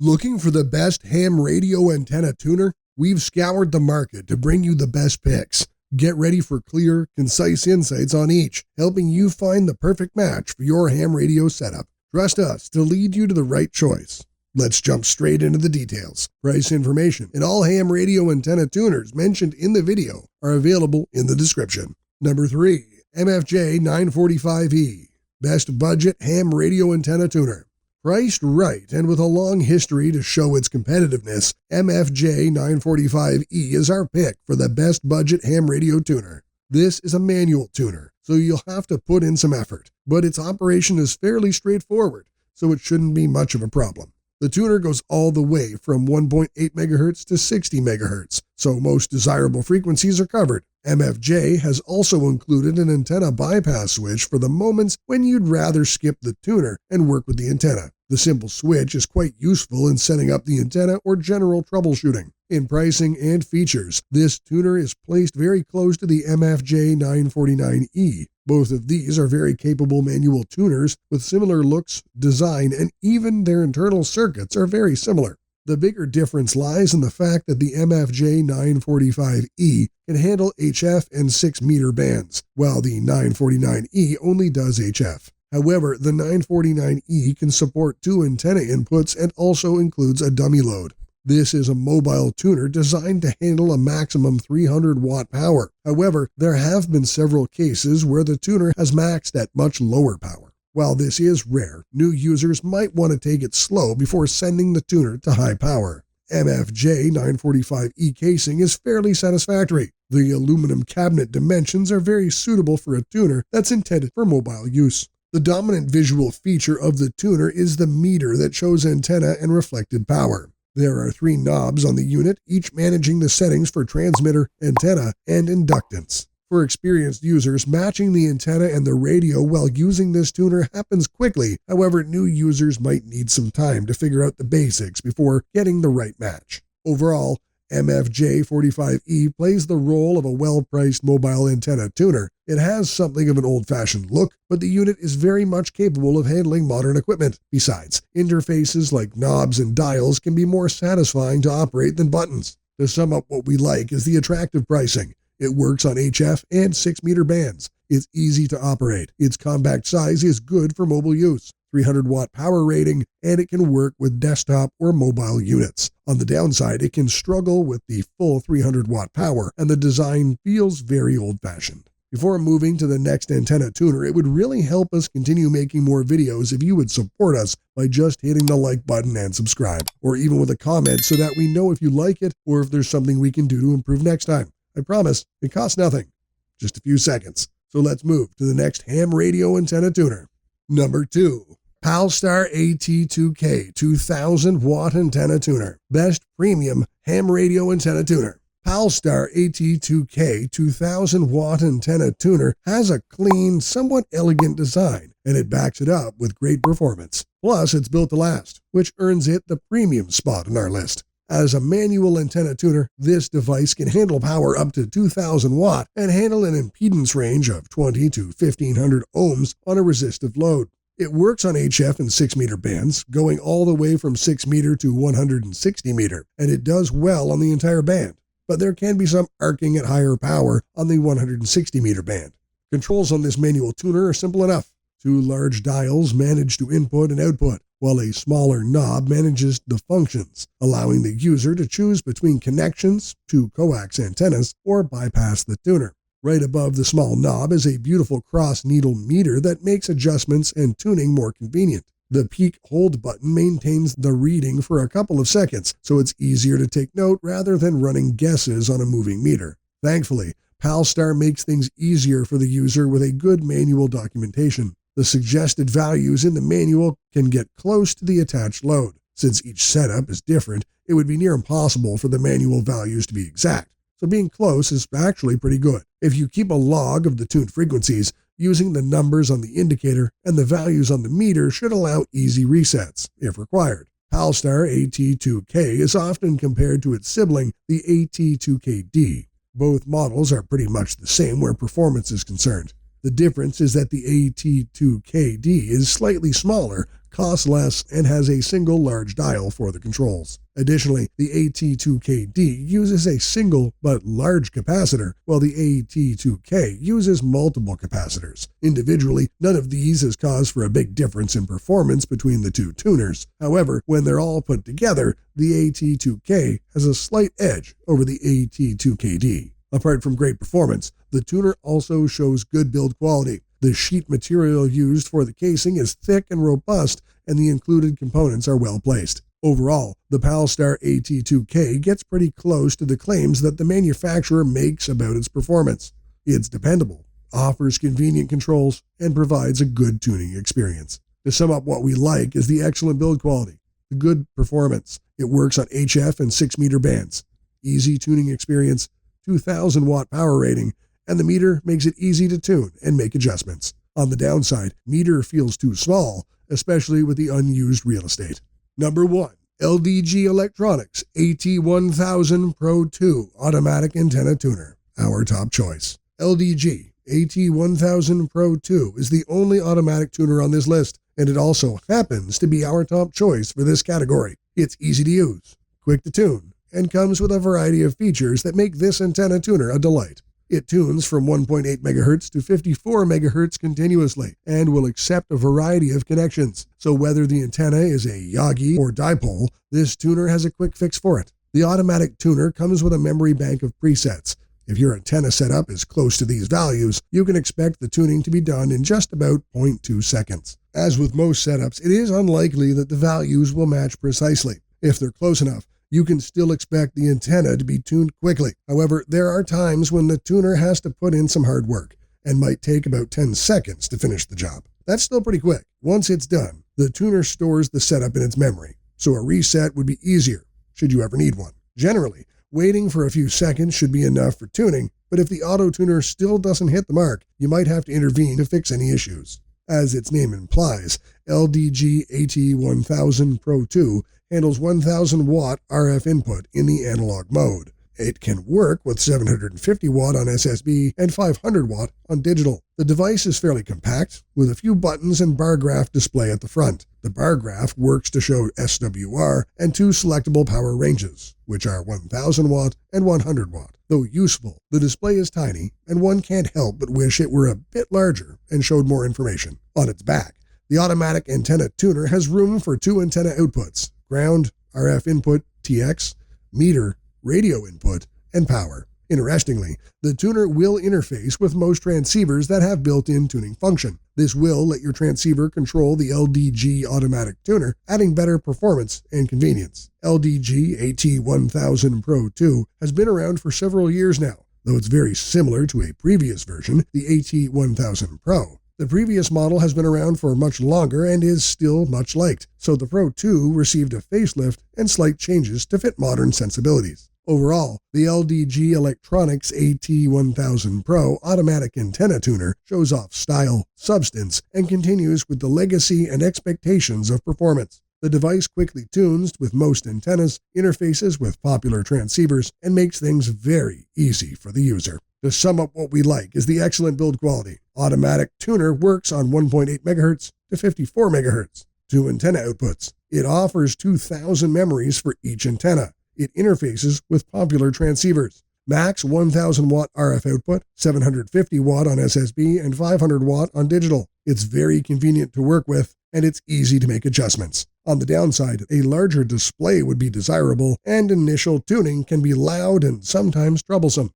Looking for the best ham radio antenna tuner? We've scoured the market to bring you the best picks. Get ready for clear, concise insights on each, helping you find the perfect match for your ham radio setup. Trust us to lead you to the right choice. Let's jump straight into the details. Price information and all ham radio antenna tuners mentioned in the video are available in the description. Number 3. MFJ 945E. Best budget ham radio antenna tuner. Priced right and with a long history to show its competitiveness, MFJ 945E is our pick for the best budget ham radio tuner. This is a manual tuner, so you'll have to put in some effort, but its operation is fairly straightforward, so it shouldn't be much of a problem. The tuner goes all the way from 1.8 MHz to 60 MHz, so most desirable frequencies are covered. MFJ has also included an antenna bypass switch for the moments when you'd rather skip the tuner and work with the antenna. The simple switch is quite useful in setting up the antenna or general troubleshooting. In pricing and features, this tuner is placed very close to the MFJ 949E. Both of these are very capable manual tuners with similar looks, design, and even their internal circuits are very similar. The bigger difference lies in the fact that the MFJ 945E can handle HF and 6 meter bands, while the 949E only does HF. However, the 949E can support 2 antenna inputs and also includes a dummy load. This is a mobile tuner designed to handle a maximum 300 watt power. However, there have been several cases where the tuner has maxed at much lower power. While this is rare, new users might want to take it slow before sending the tuner to high power. MFJ 945E casing is fairly satisfactory. The aluminum cabinet dimensions are very suitable for a tuner that's intended for mobile use. The dominant visual feature of the tuner is the meter that shows antenna and reflected power. There are 3 knobs on the unit, each managing the settings for transmitter, antenna, and inductance. For experienced users, matching the antenna and the radio while using this tuner happens quickly. However, new users might need some time to figure out the basics before getting the right match. Overall, MFJ 45E plays the role of a well-priced mobile antenna tuner. It has something of an old-fashioned look, but the unit is very much capable of handling modern equipment. Besides, interfaces like knobs and dials can be more satisfying to operate than buttons. To sum up, what we like is the attractive pricing. It works on HF and 6 meter bands. It's easy to operate. Its compact size is good for mobile use. 300 watt power rating, and it can work with desktop or mobile units. On the downside, it can struggle with the full 300 watt power, and the design feels very old-fashioned. Before moving to the next antenna tuner, it would really help us continue making more videos if you would support us by just hitting the like button and subscribe, or even with a comment so that we know if you like it or if there's something we can do to improve next time. I promise, it costs nothing. Just a few seconds. So let's move to the next ham radio antenna tuner. Number 2. Palstar AT2K 2000 watt antenna tuner. Best premium ham radio antenna tuner. Palstar AT2K 2000 watt antenna tuner has a clean, somewhat elegant design, and it backs it up with great performance. Plus, it's built to last, which earns it the premium spot on our list. As a manual antenna tuner, this device can handle power up to 2000 watt and handle an impedance range of 20 to 1500 ohms on a resistive load. It works on HF and 6 meter bands, going all the way from 6 meter to 160 meter, and it does well on the entire band. But there can be some arcing at higher power on the 160 meter band. Controls on this manual tuner are simple enough. 2 large dials manage to input and output, while a smaller knob manages the functions, allowing the user to choose between connections, 2 coax antennas, or bypass the tuner. Right above the small knob is a beautiful cross-needle meter that makes adjustments and tuning more convenient. The peak hold button maintains the reading for a couple of seconds, so it's easier to take note rather than running guesses on a moving meter. Thankfully, Palstar makes things easier for the user with a good manual documentation. The suggested values in the manual can get close to the attached load. Since each setup is different, it would be near impossible for the manual values to be exact, so being close is actually pretty good. If you keep a log of the tuned frequencies, using the numbers on the indicator and the values on the meter should allow easy resets, if required. Palstar AT2K is often compared to its sibling, the AT2KD. Both models are pretty much the same where performance is concerned. The difference is that the AT2KD is slightly smaller, costs less, and has a single large dial for the controls. Additionally, the AT2KD uses a single but large capacitor, while the AT2K uses multiple capacitors. Individually, none of these has caused for a big difference in performance between the two tuners. However, when they're all put together, the AT2K has a slight edge over the AT2KD. Apart from great performance, the tuner also shows good build quality. The sheet material used for the casing is thick and robust, and the included components are well placed. Overall, the Palstar AT2K gets pretty close to the claims that the manufacturer makes about its performance. It's dependable, offers convenient controls, and provides a good tuning experience. To sum up, what we like is the excellent build quality, the good performance. It works on HF and 6-meter bands, easy tuning experience, 2,000 watt power rating, and the meter makes it easy to tune and make adjustments. On the downside, meter feels too small, especially with the unused real estate. Number 1. LDG Electronics AT1000 Pro 2 Automatic Antenna Tuner, our top choice. LDG AT1000 Pro 2 is the only automatic tuner on this list, and it also happens to be our top choice for this category. It's easy to use, quick to tune, and comes with a variety of features that make this antenna tuner a delight. It tunes from 1.8 MHz to 54 MHz continuously and will accept a variety of connections. So whether the antenna is a Yagi or dipole, this tuner has a quick fix for it. The automatic tuner comes with a memory bank of presets. If your antenna setup is close to these values, you can expect the tuning to be done in just about 0.2 seconds. As with most setups, it is unlikely that the values will match precisely. If they're close enough, you can still expect the antenna to be tuned quickly. However, there are times when the tuner has to put in some hard work and might take about 10 seconds to finish the job. That's still pretty quick. Once it's done, the tuner stores the setup in its memory, so a reset would be easier should you ever need one. Generally, waiting for a few seconds should be enough for tuning, but if the auto tuner still doesn't hit the mark, you might have to intervene to fix any issues. As its name implies, LDG AT1000 Pro 2 handles 1000 watt RF input in the analog mode. It can work with 750 watt on SSB and 500 watt on digital. The device is fairly compact, with a few buttons and bar graph display at the front. The bar graph works to show SWR and 2 selectable power ranges, which are 1000 watt and 100 watt. Though useful, the display is tiny, and one can't help but wish it were a bit larger and showed more information. On its back, the automatic antenna tuner has room for 2 antenna outputs: ground, RF input, TX, meter, radio input, and power. Interestingly, the tuner will interface with most transceivers that have built-in tuning function. This will let your transceiver control the LDG automatic tuner, adding better performance and convenience. LDG AT1000 Pro 2 has been around for several years now, though it's very similar to a previous version, the AT1000 Pro. The previous model has been around for much longer and is still much liked, so the Pro 2 received a facelift and slight changes to fit modern sensibilities. Overall, the LDG Electronics AT1000 Pro automatic antenna tuner shows off style, substance, and continues with the legacy and expectations of performance. The device quickly tunes with most antennas, interfaces with popular transceivers, and makes things very easy for the user. To sum up, what we like is the excellent build quality. Automatic tuner works on 1.8 MHz to 54 MHz. 2 antenna outputs. It offers 2,000 memories for each antenna. It interfaces with popular transceivers. Max 1000 watt RF output, 750 watt on SSB, and 500 watt on digital. It's very convenient to work with, and it's easy to make adjustments. On the downside, a larger display would be desirable, and initial tuning can be loud and sometimes troublesome.